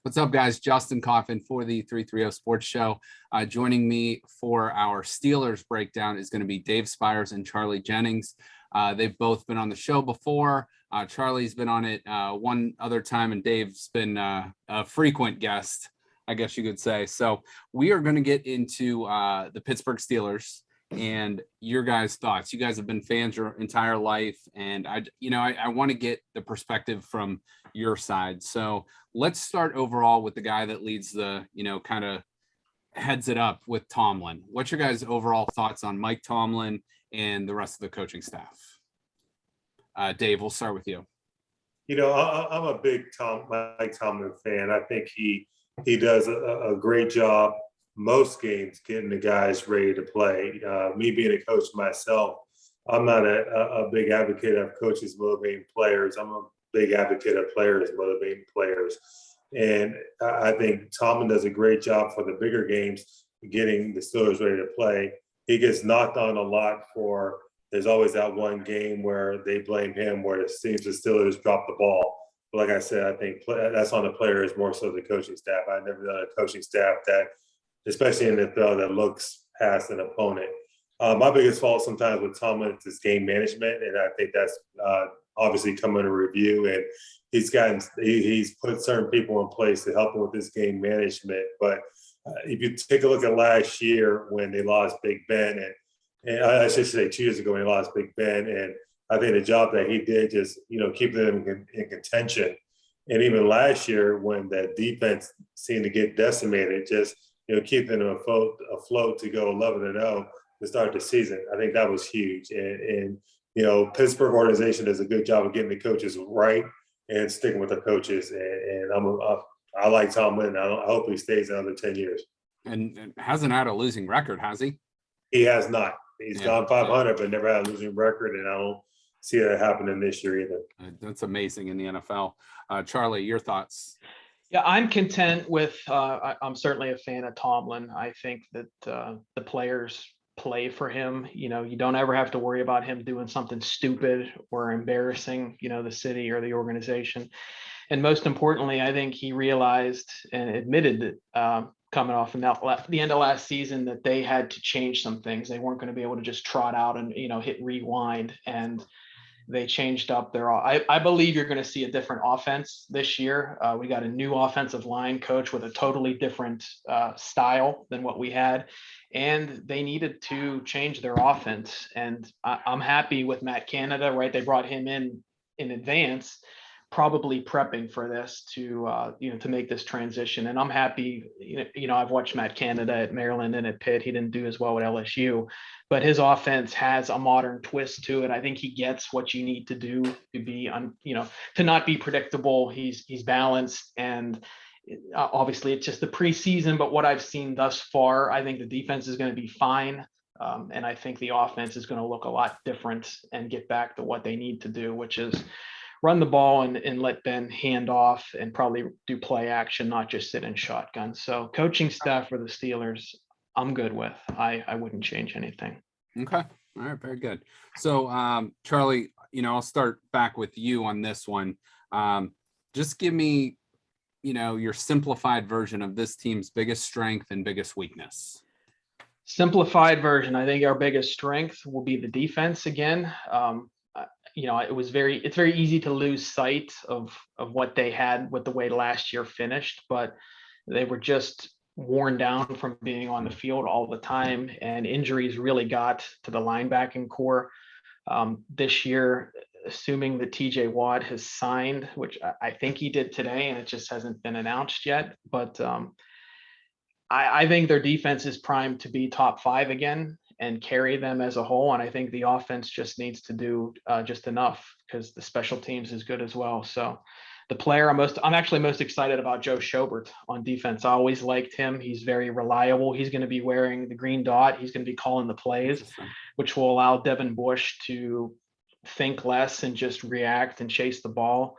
What's up, guys? Justin Coffin for the 330 Sports Show. Joining me for our Steelers breakdown is going to be Dave Spires and Charlie Jennings. They've both been on the show before. Charlie's been on it one other time, and Dave's been a frequent guest, I guess you could say. So we are going to get into the Pittsburgh Steelers and your guys' thoughts. You guys have been fans your entire life, and I want to get the perspective from your side. So let's start overall with the guy that leads the, kind of heads it up with Tomlin. What's your guys' overall thoughts on Mike Tomlin and the rest of the coaching staff? Dave, we'll start with you. I'm a big Mike Tomlin fan. I think he does a great job most games getting the guys ready to play. Me being a coach myself, I'm not a big advocate of coaches motivating players. I'm a big advocate of players motivating players. And I think Tomlin does a great job for the bigger games, getting the Steelers ready to play. He gets knocked on a lot for, there's always that one game where they blame him where it seems the Steelers drop the ball. But like I said, I think that's on the players more so the coaching staff. I've never done a coaching staff that, especially in the NFL, that looks past an opponent. My biggest fault sometimes with Tomlin is game management, and I think that's obviously come under review. And he's put certain people in place to help him with this game management. But if you take a look at last year when they lost Big Ben, and I should say 2 years ago when they lost Big Ben, and I think the job that he did just keeping them in contention. And even last year when that defense seemed to get decimated, just keeping them afloat to go 11-0 to start the season. I think that was huge. And Pittsburgh organization does a good job of getting the coaches right and sticking with the coaches. And I like Tomlin. I hope he stays another 10 years. And hasn't had a losing record, has he? He has not. He's gone 500, but never had a losing record. And I don't see that happening this year either. That's amazing in the NFL. Charlie, your thoughts? Yeah, I'm content with. I'm certainly a fan of Tomlin. I think that the players play for him. You don't ever have to worry about him doing something stupid or embarrassing, the city or the organization. And most importantly, I think he realized and admitted that coming off from the end of last season that they had to change some things. They weren't going to be able to just trot out and hit rewind, and they changed up their. I believe you're going to see a different offense this year. We got a new offensive line coach with a totally different style than what we had, and they needed to change their offense. And I'm happy with Matt Canada. Right, they brought him in advance, probably prepping for this to make this transition. And I'm happy. I've watched Matt Canada at Maryland and at Pitt. He didn't do as well at LSU, but his offense has a modern twist to it. I think he gets what you need to do to be to not be predictable. He's balanced, and obviously it's just the preseason, but what I've seen thus far, I think the defense is going to be fine. And I think the offense is going to look a lot different and get back to what they need to do, which is run the ball and let Ben hand off and probably do play action, not just sit in shotgun. So coaching staff for the Steelers, I'm good with. I wouldn't change anything. Okay. All right. Very good. So, Charlie, I'll start back with you on this one. Just give me, your simplified version of this team's biggest strength and biggest weakness. Simplified version. I think our biggest strength will be the defense again. It's very easy to lose sight of what they had with the way last year finished, but they were just worn down from being on the field all the time, and injuries really got to the linebacking core. This year, assuming that TJ Watt has signed, which I think he did today, and it just hasn't been announced yet, but I think their defense is primed to be top 5 again and carry them as a whole. And I think the offense just needs to do just enough, because the special teams is good as well. So the player I'm actually most excited about Joe Schobert on defense. I always liked him. He's very reliable. He's going to be wearing the green dot. He's going to be calling the plays, which will allow Devin Bush to think less and just react and chase the ball.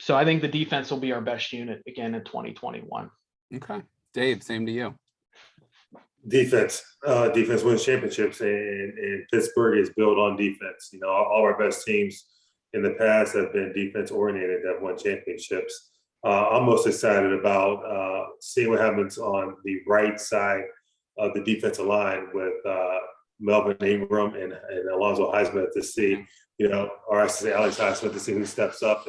So I think the defense will be our best unit again in 2021. Okay. Dave, same to you. Defense wins championships, and Pittsburgh is built on defense. All our best teams in the past have been defense oriented that won championships. I'm most excited about seeing what happens on the right side of the defensive line with Melvin Ingram and Alonzo Highsmith to see, or I should say Alex Highsmith, to see who steps up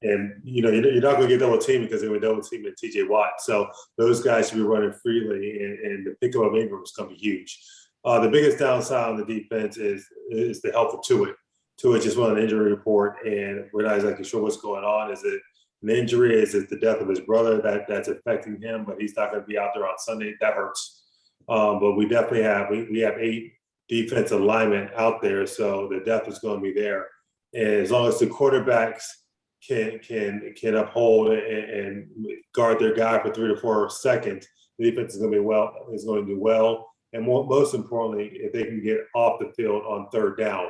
and you're not going to get double teamed because they were double teaming T.J. Watt. So those guys should be running freely, and the pickup of Ingram is going to be huge. The biggest downside on the defense is the health of Tuitt. Tuitt just won an injury report, and we're not exactly sure what's going on. Is it an injury? Is it the death of his brother that's affecting him? But he's not going to be out there on Sunday. That hurts. But we definitely have 8 defensive linemen out there, so the depth is going to be there. And as long as the quarterbacks can uphold and guard their guy for 3 to 4 seconds, the defense is going to do well. And most importantly, if they can get off the field on third down,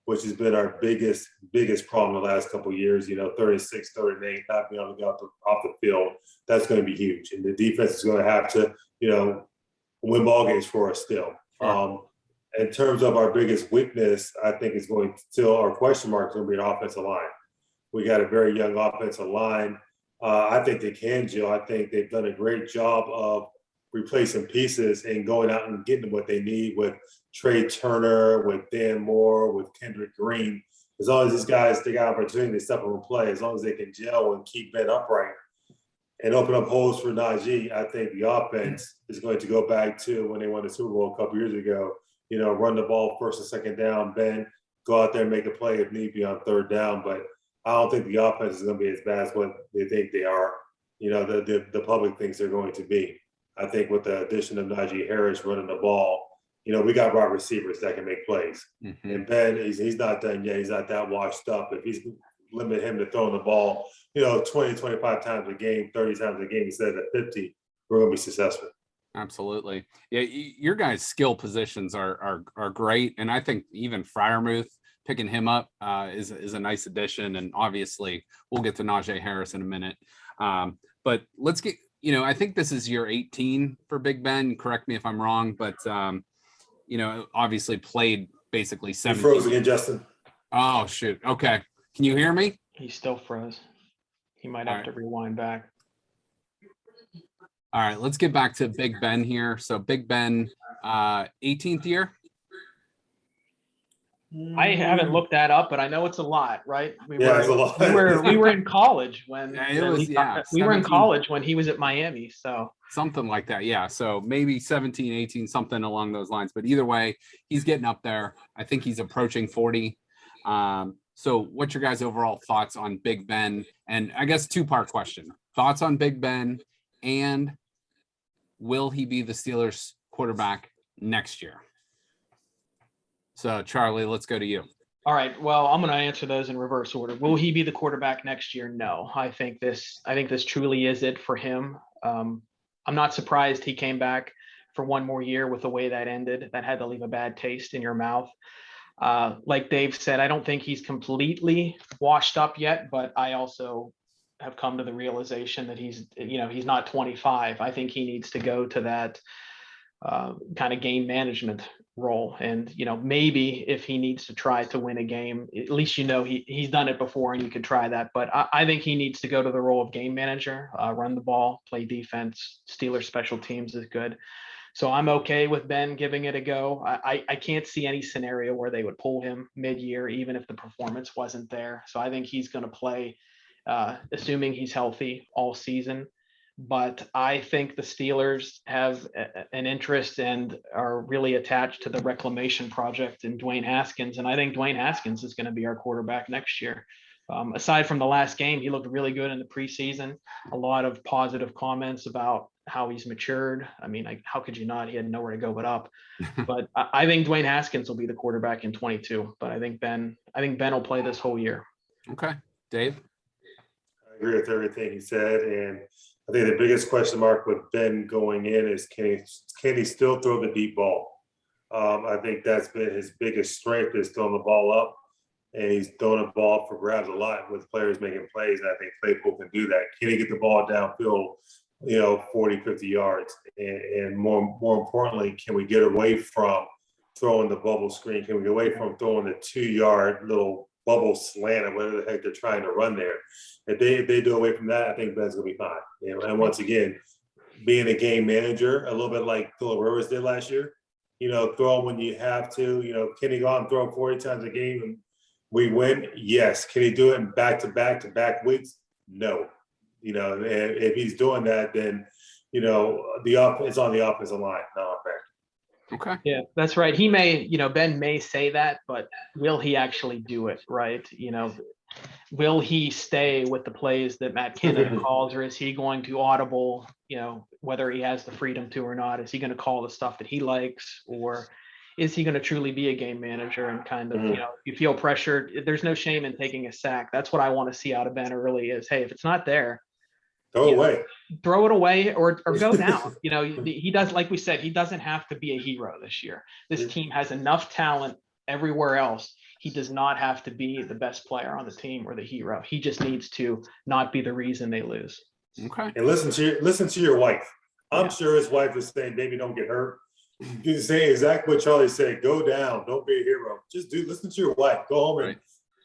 which has been our biggest problem the last couple of years, 36, 38, not being able to get off the field, that's going to be huge. And the defense is going to have to, win ball games for us still. In terms of our biggest weakness, I think is going to still, our question mark is going to be an offensive line. We got a very young offensive line. I think they can, Jill. I think they've done a great job of replacing pieces and going out and getting what they need with Trey Turner, with Dan Moore, with Kendrick Green. As long as these guys, they got opportunity to step up and play, as long as they can gel and keep Ben upright and open up holes for Najee, I think the offense is going to go back to when they won the Super Bowl a couple years ago. Run the ball first and second down, Ben, go out there and make a play if need be on third down. But I don't think the offense is going to be as bad as what they think they are. The public thinks they're going to be. I think with the addition of Najee Harris running the ball, we got wide receivers that can make plays. Mm-hmm. And Ben, he's not done yet. He's not that washed up. If he's limit him to throwing the ball, 20, 25 times a game, 30 times a game instead of 50, we're going to be successful. Absolutely. Yeah, your guys' skill positions are great. And I think even Freiermuth, picking him up is a nice addition. And obviously we'll get to Najee Harris in a minute. But let's get, I think this is year 18 for Big Ben. Correct me if I'm wrong, but obviously played basically 7. You froze again, Justin. Oh shoot. Okay. Can you hear me? He still froze. He might have to rewind back. All right, let's get back to Big Ben here. So Big Ben, 18th year. I haven't looked that up, but I know it's a lot, right? It's a lot. We were in college when we were in college when he was at Miami. So something like that. Yeah. So maybe 17, 18, something along those lines. But either way, he's getting up there. I think he's approaching 40. So what's your guys' overall thoughts on Big Ben? And I guess 2-part question. Thoughts on Big Ben, and will he be the Steelers quarterback next year? So Charlie, let's go to you. All right. Well, I'm going to answer those in reverse order. Will he be the quarterback next year? No. I think this truly is it for him. I'm not surprised he came back for one more year with the way that ended. That had to leave a bad taste in your mouth. Like Dave said, I don't think he's completely washed up yet, but I also have come to the realization that he's not 25. I think he needs to go to that kind of game management role. And, maybe if he needs to try to win a game, at least, he's done it before and you could try that. But I think he needs to go to the role of game manager, run the ball, play defense. Steelers special teams is good. So I'm okay with Ben giving it a go. I can't see any scenario where they would pull him mid-year, even if the performance wasn't there. So I think he's going to play, assuming he's healthy, all season. But I think the Steelers have an interest and are really attached to the reclamation project in Dwayne Haskins. And I think Dwayne Haskins is going to be our quarterback next year. Aside from the last game, he looked really good in the preseason. A lot of positive comments about how he's matured. I mean, how could you not? He had nowhere to go but up. But I think Dwayne Haskins will be the quarterback in 22. But I think Ben will play this whole year. Okay. Dave? I agree with everything he said. And I think the biggest question mark with Ben going in is can he still throw the deep ball? I think that's been his biggest strength, is throwing the ball up. And he's throwing the ball for grabs a lot with players making plays. And I think Claypool can do that. Can he get the ball downfield, 40, 50 yards? And more importantly, can we get away from throwing the bubble screen? Can we get away from throwing the 2-yard little bubble slant or whatever the heck they're trying to run there. If they do away from that, I think Ben's gonna be fine. And once again, being a game manager, a little bit like Phillip Rivers did last year, throw when you have to. Can he go out and throw 40 times a game and we win? Yes. Can he do it in back-to-back weeks? No. And if he's doing that, then it's on the offensive line, not offense. Okay. Yeah, that's right. He may, Ben may say that, but will he actually do it? Right. Will he stay with the plays that Matt Canada calls, or is he going to audible, whether he has the freedom to or not? Is he going to call the stuff that he likes, or is he going to truly be a game manager and kind of, you feel pressured? There's no shame in taking a sack. That's what I want to see out of Ben early is, hey, if it's not there, throw it away or go down. He does, like we said, he doesn't have to be a hero this year. This team has enough talent everywhere else. He does not have to be the best player on the team or the hero. He just needs to not be the reason they lose. Okay. And listen to your wife. I'm sure his wife is saying, "Baby, don't get hurt." He's saying exactly what Charlie said. Go down. Don't be a hero. Just listen to your wife. Go home and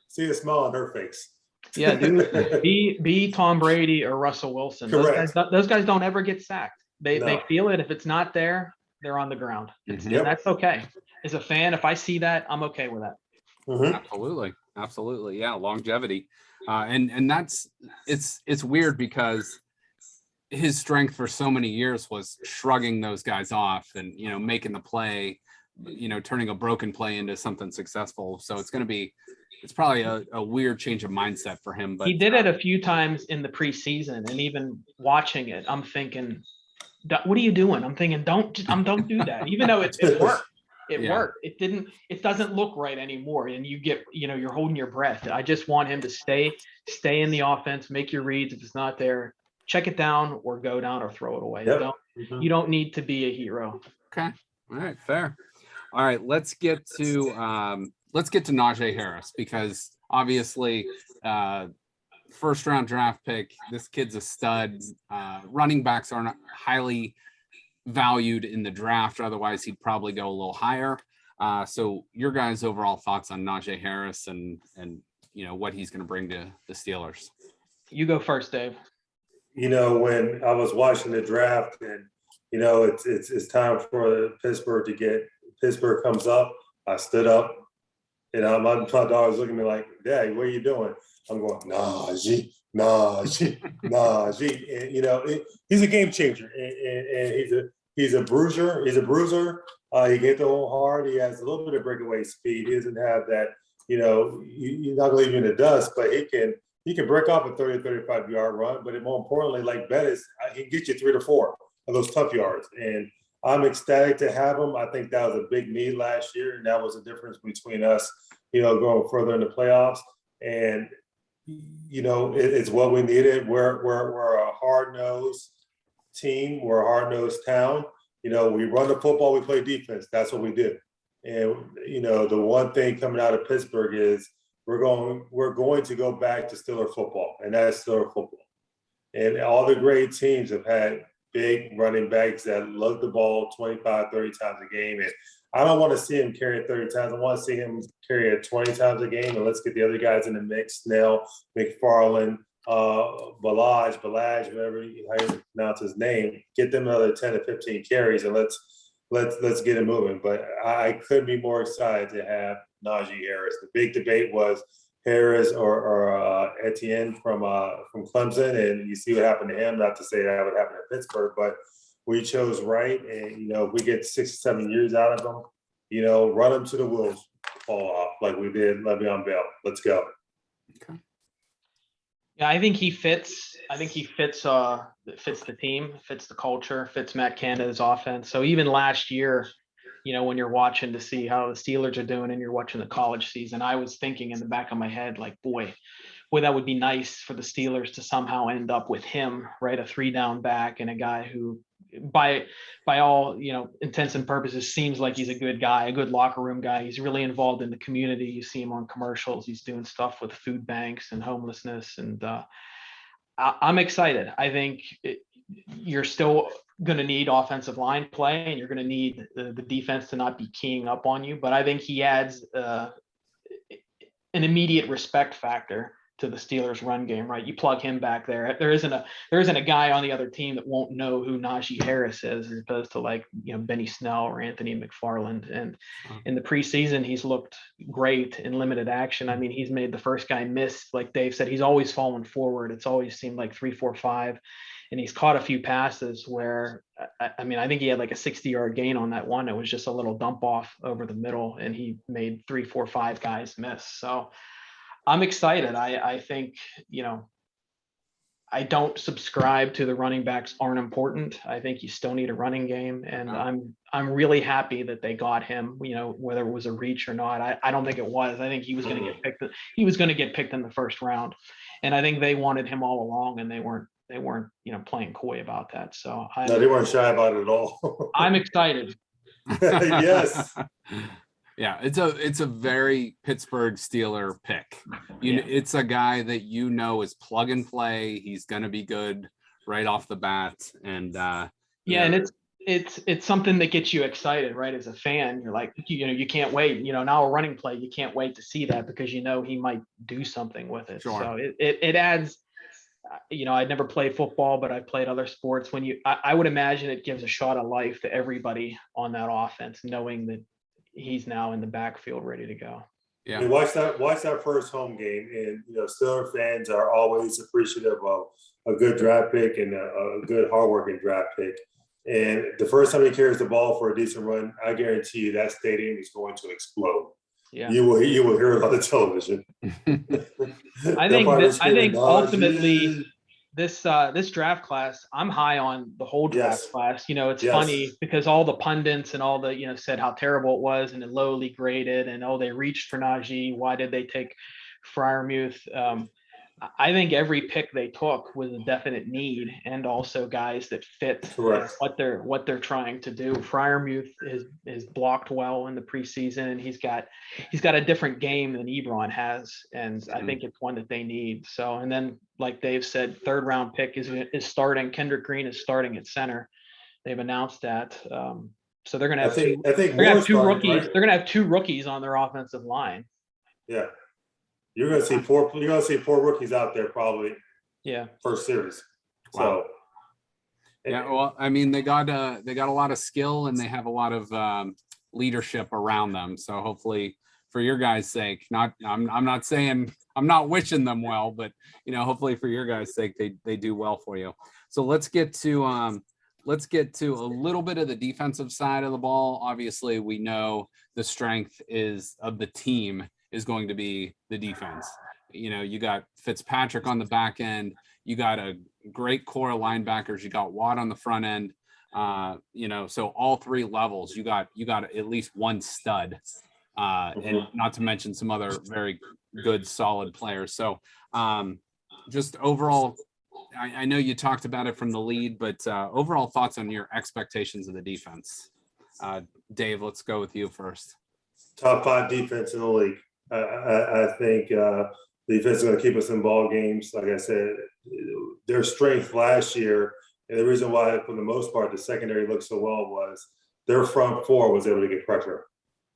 see a smile on her face. Yeah, dude. Be Tom Brady or Russell Wilson. Correct. Those guys don't ever get sacked. They feel it. If it's not there, they're on the ground. And that's okay. As a fan, if I see that, I'm okay with that. Absolutely. Yeah. Longevity. And it's weird because his strength for so many years was shrugging those guys off and, making the play, turning a broken play into something successful. So it's probably a weird change of mindset for him, but he did it a few times in the preseason, and even watching it, I'm thinking, what are you doing? I'm thinking, don't do that. Even though it worked. It worked. It doesn't look right anymore. And you get, you're holding your breath. I just want him to stay in the offense, make your reads. If it's not there, check it down or go down or throw it away. Yep. You don't need to be a hero. Okay. All right. Fair. All right. Let's get to Najee Harris, because obviously first round draft pick, this kid's a stud. Running backs aren't highly valued in the draft. Otherwise, he'd probably go a little higher. So your guys' overall thoughts on Najee Harris and what he's going to bring to the Steelers? You go first, Dave. When I was watching the draft and, it's time for Pittsburgh comes up, I stood up. My daughter was looking at me like, "Dad, what are you doing?" I'm going, Najee. And, he's a game changer, and he's a bruiser. He can hit the whole hard. He has a little bit of breakaway speed. He doesn't have that, you're not going to leave you in the dust, but he can break off a 30, 35-yard run. But more importantly, like Bettis, he can get you 3 to 4 of those tough yards. And I'm ecstatic to have him. I think that was a big need last year, and that was the difference between us, going further in the playoffs. And it's what we needed. We're a hard-nosed team. We're a hard-nosed town. We run the football, we play defense. That's what we do. And the one thing coming out of Pittsburgh is we're going to go back to Steeler football, and that's Steeler football. And all the great teams have had big running backs that lug the ball 25, 30 times a game. And I don't want to see him carry it 30 times. I want to see him carry it 20 times a game. And let's get the other guys in the mix. Snell, McFarland, Balaj, whatever how you pronounce his name. Get them another 10 to 15 carries, and let's get it moving. But I couldn't be more excited to have Najee Harris. The big debate was Harris or Etienne from Clemson, and you see what happened to him. Not to say that would happen at Pittsburgh, but we chose right. And if we get 6 or 7 years out of him, run him to the wheels fall off like we did Le'Veon Bell. Let's go. Okay. Yeah, I think he fits. Fits the team, fits the culture, fits Matt Canada's offense. So even last year, when you're watching to see how the Steelers are doing and you're watching the college season, I was thinking in the back of my head, like, boy, that would be nice for the Steelers to somehow end up with him, right? A 3-down back and a guy who by all, intents and purposes seems like he's a good guy, a good locker room guy. He's really involved in the community. You see him on commercials. He's doing stuff with food banks and homelessness. And I'm excited. I think you're still going to need offensive line play, and you're going to need the defense to not be keying up on you. But I think he adds an immediate respect factor to the Steelers run game, right? You plug him back there. There isn't a guy on the other team that won't know who Najee Harris is, as opposed to like, Benny Snell or Anthony McFarland. And in the preseason, he's looked great in limited action. I mean, he's made the first guy miss. Like Dave said, he's always fallen forward. It's always seemed like 3, 4, 5. And he's caught a few passes where, I mean, I think he had like a 60-yard gain on that one. It was just a little dump off over the middle, and he made 3, 4, 5 guys miss. So I'm excited. I think, I don't subscribe to the running backs aren't important. I think you still need a running game, and I'm really happy that they got him. Whether it was a reach or not, I don't think it was. I think he was going to get picked. He was going to get picked in the first round, and I think they wanted him all along, and they weren't playing coy about that. So no, they weren't shy about it at all. I'm excited. Yes. Yeah, it's a very Pittsburgh Steeler pick. It's a guy that is plug and play. He's going to be good right off the bat, and and it's something that gets you excited, right? As a fan, you're like, you can't wait. Now a running play, you can't wait to see that because he might do something with it. Sure. So it adds. I'd never played football, but I played other sports. I would imagine it gives a shot of life to everybody on that offense, knowing that he's now in the backfield ready to go. Yeah. And watch that first home game. And, Steelers fans are always appreciative of a good draft pick and a good hardworking draft pick. And the first time he carries the ball for a decent run, I guarantee you that stadium is going to explode. Yeah. You will hear it on the television. I think ultimately this draft class, I'm high on the whole draft class. It's funny because all the pundits and all the, said how terrible it was and lowly graded and, they reached for Najee. Why did they take Freiermuth? I think every pick they took was a definite need, and also guys that fit what they're trying to do. Freiermuth is blocked well in the preseason, and he's got a different game than Ebron has, and I think it's one that they need. So, and then like Dave said, 3rd round pick is starting. Kendrick Green is starting at center. They've announced that. So they're going to have two rookies. Right? They're going to have 2 rookies on their offensive line. Yeah. You're gonna see 4 rookies out there probably. Yeah. First series. Wow. So well, I mean, they got a lot of skill and they have a lot of leadership around them. So hopefully for your guys' sake, I'm not saying I'm not wishing them well, but hopefully for your guys' sake they do well for you. So let's get to a little bit of the defensive side of the ball. Obviously, we know the strength of the team is going to be the defense. You got Fitzpatrick on the back end. You got a great core of linebackers. You got Watt on the front end. So all 3 levels, you got at least one stud, and not to mention some other very good, solid players. So just overall, I know you talked about it from the lead, but overall thoughts on your expectations of the defense. Dave, let's go with you first. Top 5 defense in the league. I think the defense is going to keep us in ball games. Like I said, their strength last year, and the reason why, for the most part, the secondary looked so well was their front 4 was able to get pressure.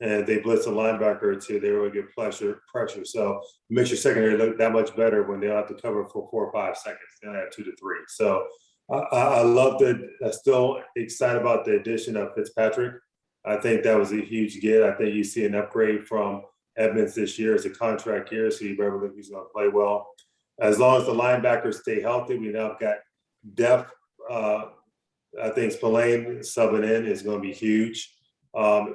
And they blitzed a linebacker or 2, they were able to get pressure. So it makes your secondary look that much better when they don't have to cover for 4 or 5 seconds. They only have 2 to 3. So I love that. I'm still excited about the addition of Fitzpatrick. I think that was a huge get. I think you see an upgrade from Edmonds this year. It's a contract year, so you better believe he's going to play well. As long as the linebackers stay healthy, we now have got depth. I think Spillane subbing in is going to be huge.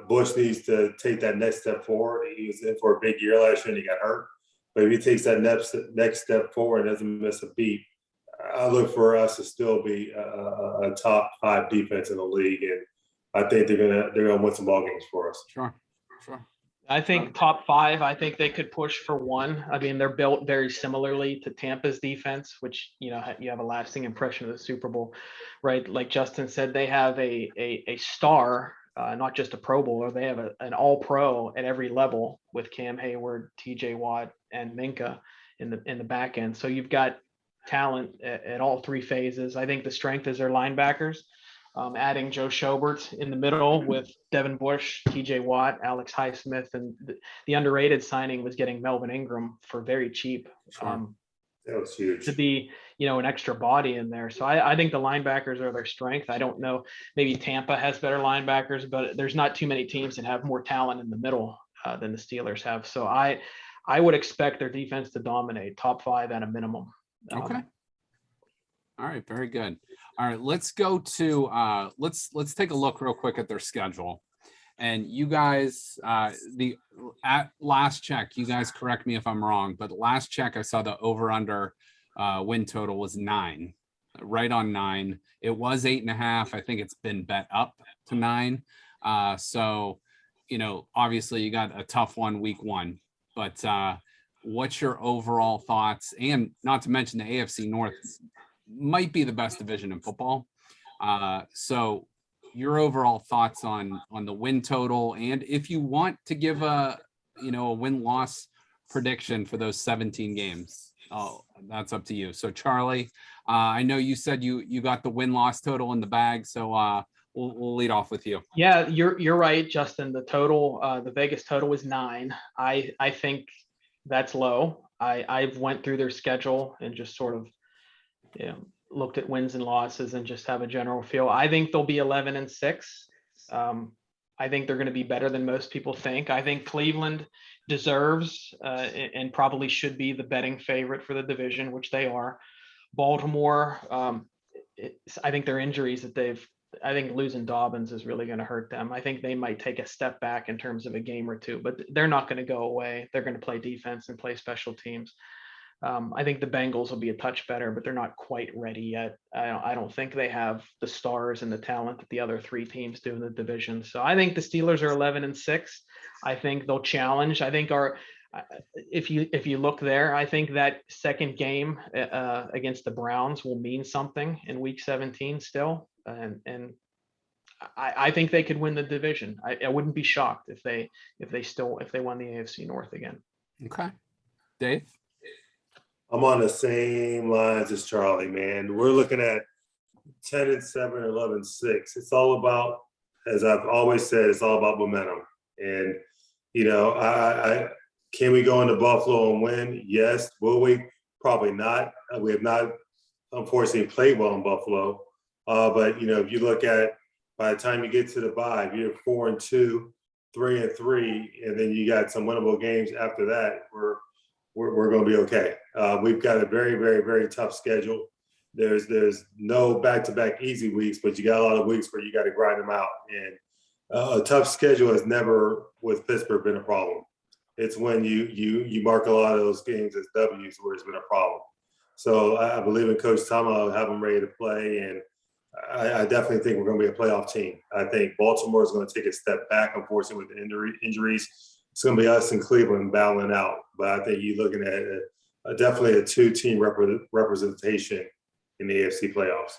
Bush needs to take that next step forward. He was in for a big year last year and he got hurt. But if he takes that next step forward and doesn't miss a beat, I look for us to still be a top 5 defense in the league, and I think they're gonna win some ball games for us. Sure. I think top 5. I think they could push for 1. I mean, they're built very similarly to Tampa's defense, which you have a lasting impression of the Super Bowl, right? Like Justin said, they have a star, not just a Pro Bowler. They have an All-Pro at every level with Cam Hayward, T.J. Watt, and Minka in the back end. So you've got talent at all 3 phases. I think the strength is their linebackers. adding Joe Schobert in the middle with Devin Bush, TJ Watt, Alex Highsmith, and the underrated signing was getting Melvin Ingram for very cheap. Sure. That was huge. To be, an extra body in there. So I think the linebackers are their strength. I don't know, maybe Tampa has better linebackers, but there's not too many teams that have more talent in the middle than the Steelers have. So I would expect their defense to dominate, top 5 at a minimum. Okay. All right, very good. All right, let's go to let's take a look real quick at their schedule. And you guys, at last check, you guys correct me if I'm wrong, but last check I saw the over under win total was 9, right on 9. It was 8.5. I think it's been bet up to 9. So, obviously you got a tough one week 1, but what's your overall thoughts? And not to mention the AFC North might be the best division in football. So your overall thoughts on the win total, and if you want to give a win-loss prediction for those 17 games, that's up to you. So Charlie, I know you said you got the win-loss total in the bag, so we'll lead off with you. Yeah, you're right, Justin. The total, the Vegas total was 9. I think that's low. I've went through their schedule and just sort of, looked at wins and losses and just have a general feel. I think they'll be 11-6. I think they're going to be better than most people think. I think Cleveland deserves and probably should be the betting favorite for the division, which they are. Baltimore, I think their injuries I think losing Dobbins is really going to hurt them. I think they might take a step back in terms of a game or two, but they're not going to go away. They're going to play defense and play special teams. I think the Bengals will be a touch better, but they're not quite ready yet. I don't think they have the stars and the talent that the other 3 teams do in the division. So I think the Steelers are 11-6. I think they'll challenge. I think if you look there, I think that second game against the Browns will mean something in Week 17 still, and I think they could win the division. I wouldn't be shocked if they won the AFC North again. Okay, Dave. I'm on the same lines as Charlie, man. We're looking at 10-7, 11-6. It's all about, as I've always said, it's all about momentum. And, I can we go into Buffalo and win? Yes. Will we? Probably not. We have not, unfortunately, played well in Buffalo. But, if you look at, by the time you get to the bye, you're 4-2, 3-3, and then you got some winnable games after that, we're going to be okay. We've got a very, very, very tough schedule. There's no back-to-back easy weeks, but you got a lot of weeks where you got to grind them out. And a tough schedule has never, with Pittsburgh, been a problem. It's when you mark a lot of those games as W's where it's been a problem. So I believe in Coach Tomlin, have them ready to play, and I definitely think we're going to be a playoff team. I think Baltimore is going to take a step back, unfortunately, with the injuries. It's going to be us and Cleveland battling out. But I think you're looking at definitely a 2-team representation in the AFC playoffs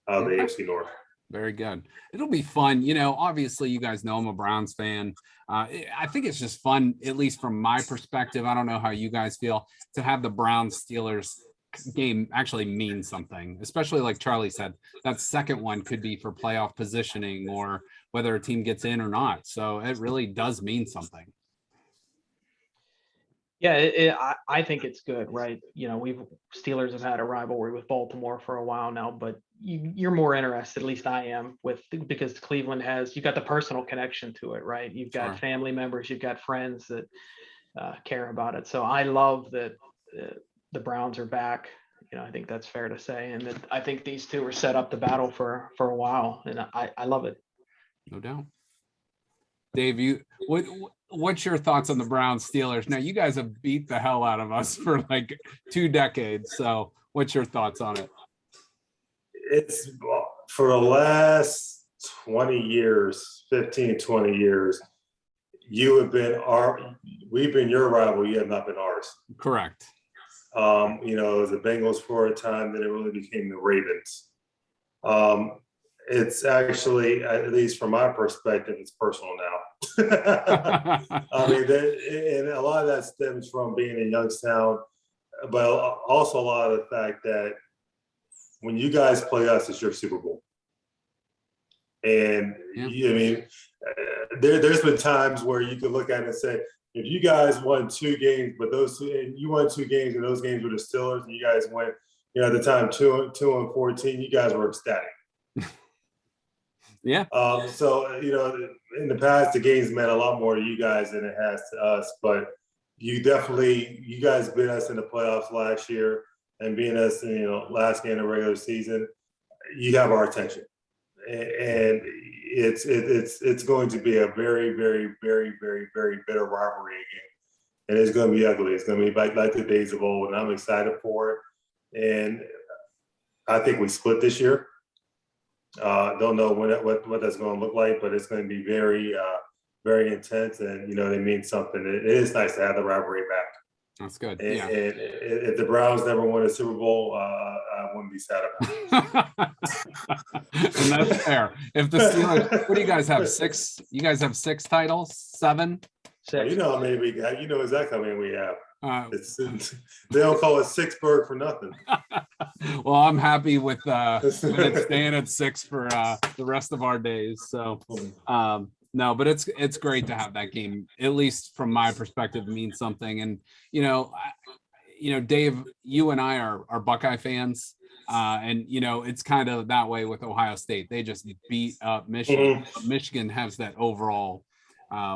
out of the AFC North. Very good. It'll be fun. Obviously, you guys know I'm a Browns fan. I think it's just fun, at least from my perspective. I don't know how you guys feel, to have the Browns-Steelers game actually mean something, especially like Charlie said, that second one could be for playoff positioning or whether a team gets in or not. So it really does mean something. Yeah, I think it's good, right? Steelers have had a rivalry with Baltimore for a while now, but you're more interested, at least I am, because Cleveland you got the personal connection to it, right? You've got family members, you've got friends that care about it. So I love that the Browns are back. I think that's fair to say, and that I think these two are set up to battle for a while, and I love it. No doubt. Dave, what's your thoughts on the Browns Steelers? Now, you guys have beat the hell out of us for like 2 decades. So what's your thoughts on it? It's for the last 20 years, 15, 20 years, we've been your rival. You have not been ours. Correct. It was the Bengals for a time, then it really became the Ravens. It's actually, at least from my perspective, it's personal now. I mean, and a lot of that stems from being in Youngstown, but also a lot of the fact that when you guys play us, it's your Super Bowl. And Yeah. I mean, there's been times where you could look at it and say, if you guys won 2 games, but and you won 2 games, and those games were the Steelers, and you guys went, at the time 2-14, you guys were ecstatic. Yeah. So in the past, the games meant a lot more to you guys than it has to us. But you guys beat us in the playoffs last year, and being us, last game of the regular season. You have our attention, and it's going to be a very, very, very, very, very bitter rivalry again, and it's going to be ugly. It's going to be like the days of old, and I'm excited for it. And I think we split this year. Don't know what that's going to look like, but it's going to be very, very intense, and they mean something. It is nice to have the rivalry back. That's good. And, Yeah. and if the Browns never won a Super Bowl, I wouldn't be sad about it. And that's fair. If the Steelers, what do you guys have? 6? You guys have 6 titles? 7? Six. How many we got. You know exactly how many we have. Uh, They don't call it Sixburg for nothing. well, I'm happy with it staying at 6 for the rest of our days. So no, but it's great to have that game, at least from my perspective, means something. And Dave, you and I are Buckeye fans, and it's kind of that way with Ohio State. They just beat up Michigan. Mm-hmm. Michigan has that overall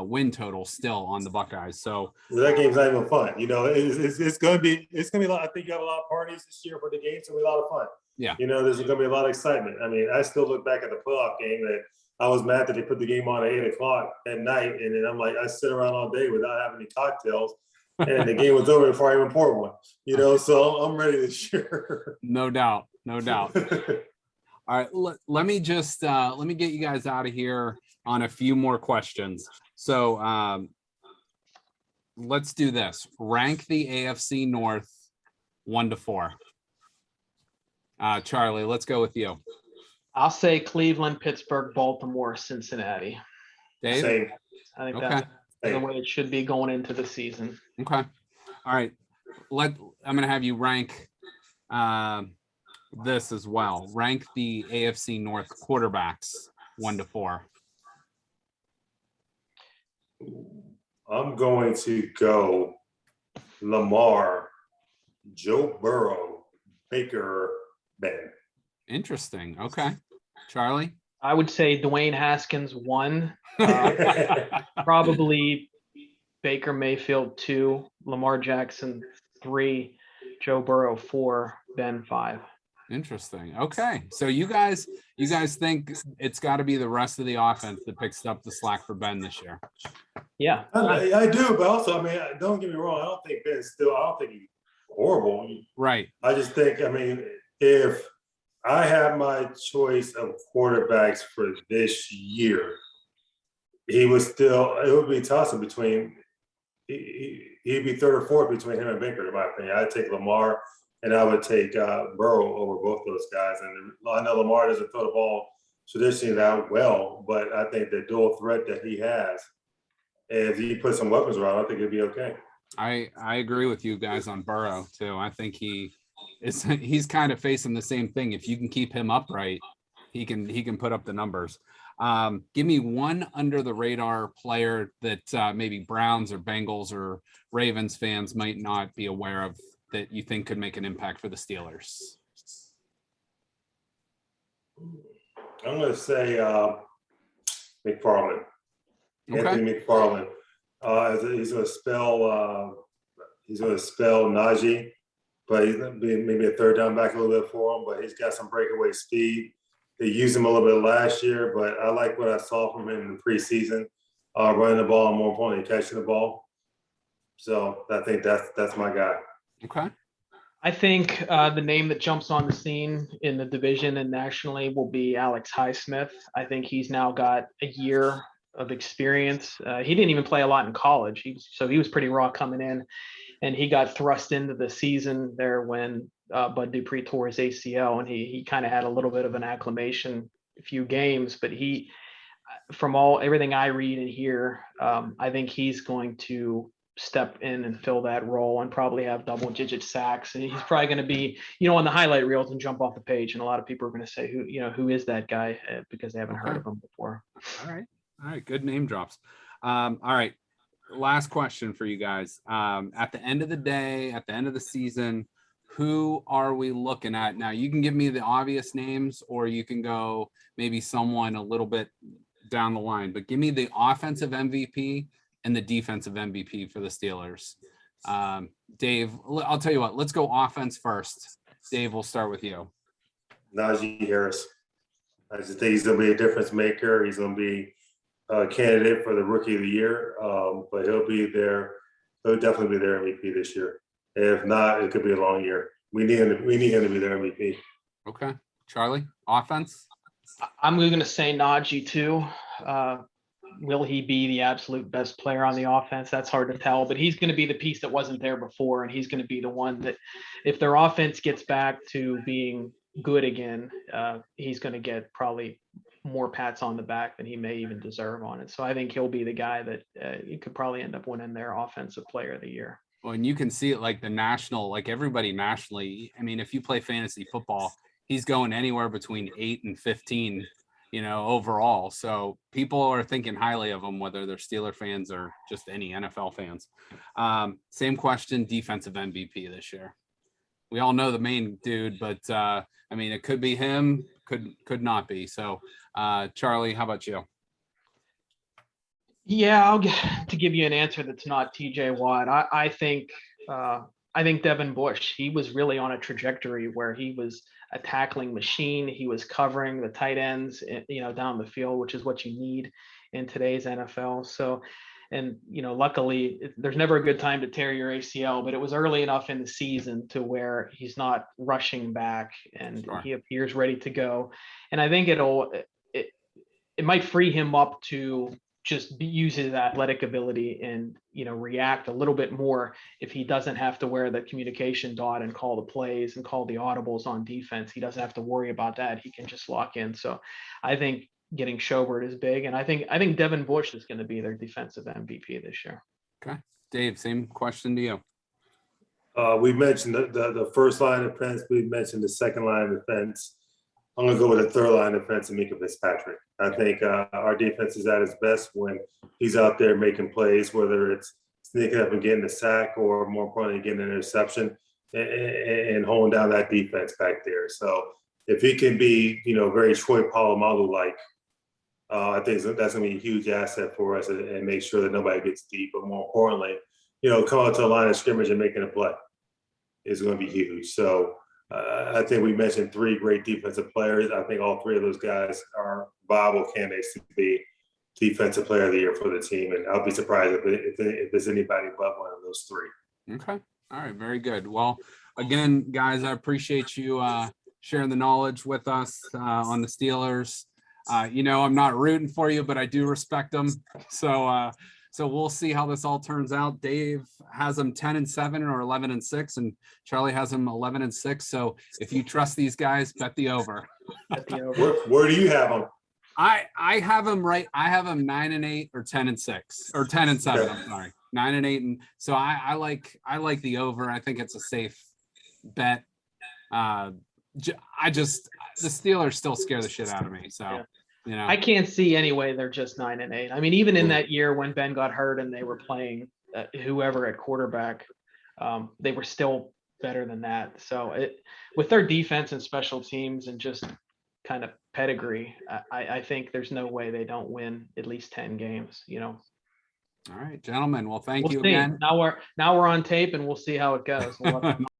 win total still on the Buckeyes. So that game's not even fun. It's going to be a lot. I think you have a lot of parties this year for the game. It's going to be a lot of fun. Yeah. There's going to be a lot of excitement. I mean, I still look back at the playoff game that I was mad that they put the game on at 8:00 at night. And then I'm like, I sit around all day without having any cocktails. And the game was over before I even poured one, so I'm ready this year. No doubt. All right. Let me just, let me get you guys out of here on a few more questions. So let's do this. Rank the AFC North 1 to 4. Charlie, let's go with you. I'll say Cleveland, Pittsburgh, Baltimore, Cincinnati. Dave? Same. I think Okay. that's the way it should be going into the season. Okay. All right. I'm going to have you rank this as well. Rank the AFC North quarterbacks 1 to 4. I'm going to go Lamar, Joe Burrow, Baker, Ben. Interesting. Okay. Charlie? I would say Dwayne Haskins 1, probably Baker Mayfield 2, Lamar Jackson 3, Joe Burrow 4, Ben 5. Interesting. Okay. So you guys think it's got to be the rest of the offense that picks up the slack for Ben this year? Yeah. I do, but also, don't get me wrong. I don't think Ben's I don't think he's horrible. Right. I just think, if I have my choice of quarterbacks for this year, it would be tossing between, he'd be third or fourth between him and Baker, in my opinion. I'd take Lamar, and I would take Burrow over both those guys. And I know Lamar doesn't throw the ball traditionally that well, but I think the dual threat that he has, if he put some weapons around, I think it'd be okay. I agree with you guys on Burrow too. I think he's kind of facing the same thing. If you can keep him upright, he can put up the numbers. Give me one under the radar player that maybe Browns or Bengals or Ravens fans might not be aware of that you think could make an impact for the Steelers. I'm going to say McFarland. Okay. Anthony McFarland. He's going to spell Najee, but he's going to be maybe a third down back a little bit for him, but he's got some breakaway speed. They used him a little bit last year, but I like what I saw from him in the preseason, running the ball and more importantly, catching the ball. So I think that's my guy. Okay. I think the name that jumps on the scene in the division and nationally will be Alex Highsmith. I think he's now got a year of experience. He didn't even play a lot in college. He was pretty raw coming in, and he got thrust into the season there when Bud Dupree tore his ACL, and he kind of had a little bit of an acclimation, a few games, but from everything I read and hear, I think he's going to step in and fill that role and probably have double-digit sacks. And he's probably going to be, on the highlight reels and jump off the page. And a lot of people are going to say, who is that guy? Because they haven't heard of him before. All right. Good name drops. All right. Last question for you guys. At the end of the day, at the end of the season, who are we looking at? Now, you can give me the obvious names, or you can go maybe someone a little bit down the line, but give me the offensive MVP and the defensive MVP for the Steelers. Dave, I'll tell you what, let's go offense first. Dave, we'll start with you. Najee Harris. I just think he's going to be a difference maker. He's going to be a candidate for the Rookie of the Year, but he'll be there. He'll definitely be their MVP this year. If not, it could be a long year. We need him to be their MVP. Okay. Charlie, offense? I'm going to say Najee too. Will he be the absolute best player on the offense? That's hard to tell, but he's going to be the piece that wasn't there before. And he's going to be the one that, if their offense gets back to being good again, he's going to get probably more pats on the back than he may even deserve on it. So I think he'll be the guy that you could probably end up winning their offensive player of the year. Well, and you can see it like everybody nationally. I mean, if you play fantasy football, he's going anywhere between 8 and 15, overall. So people are thinking highly of him, whether they're Steeler fans or just any NFL fans. Same question, defensive MVP this year. We all know the main dude, but it could be him, could not be. So Charlie, how about you? Yeah, to give you an answer that's not TJ Watt. I think Devin Bush, he was really on a trajectory where he was a tackling machine. He was covering the tight ends, down the field, which is what you need in today's NFL. So, and luckily there's never a good time to tear your ACL, but it was early enough in the season to where he's not rushing back and Sure. He appears ready to go. And I think it might free him up to just use his athletic ability and, react a little bit more if he doesn't have to wear the communication dot and call the plays and call the audibles on defense. He doesn't have to worry about that. He can just lock in. So I think getting Schobert is big. And I think Devin Bush is going to be their defensive MVP this year. Okay. Dave, same question to you. We mentioned the first line of defense. We mentioned the second line of defense. I'm going to go with the third line of defense and Minkah Fitzpatrick. I think our defense is at its best when he's out there making plays, whether it's sneaking up and getting a sack or, more importantly, getting an interception and holding down that defense back there. So if he can be, very Troy Polamalu-like, I think that's going to be a huge asset for us and make sure that nobody gets deep. But more importantly, come out to the line of scrimmage and making a play is going to be huge. So I think we mentioned 3 great defensive players. I think all 3 of those guys are viable candidates to be defensive player of the year for the team. And I'll be surprised if there's anybody but one of those 3. Okay. All right. Very good. Well, again, guys, I appreciate you sharing the knowledge with us on the Steelers. I'm not rooting for you, but I do respect them. So we'll see how this all turns out. Dave has them 10-7 or 11-6, and Charlie has them 11-6. So if you trust these guys, bet the over. Where do you have them? I have them right. I have them 9-8 or 10-6 or 10-7. Okay. I'm sorry, 9-8, and so I like the over. I think it's a safe bet. The Steelers still scare the shit out of me. So. Yeah. You know. I can't see any way they're just 9-8. I mean, even in that year when Ben got hurt and they were playing whoever at quarterback, they were still better than that. So with their defense and special teams and just kind of pedigree, I think there's no way they don't win at least 10 games. All right, gentlemen. Well, thank you see. again. Now we're on tape and we'll see how it goes.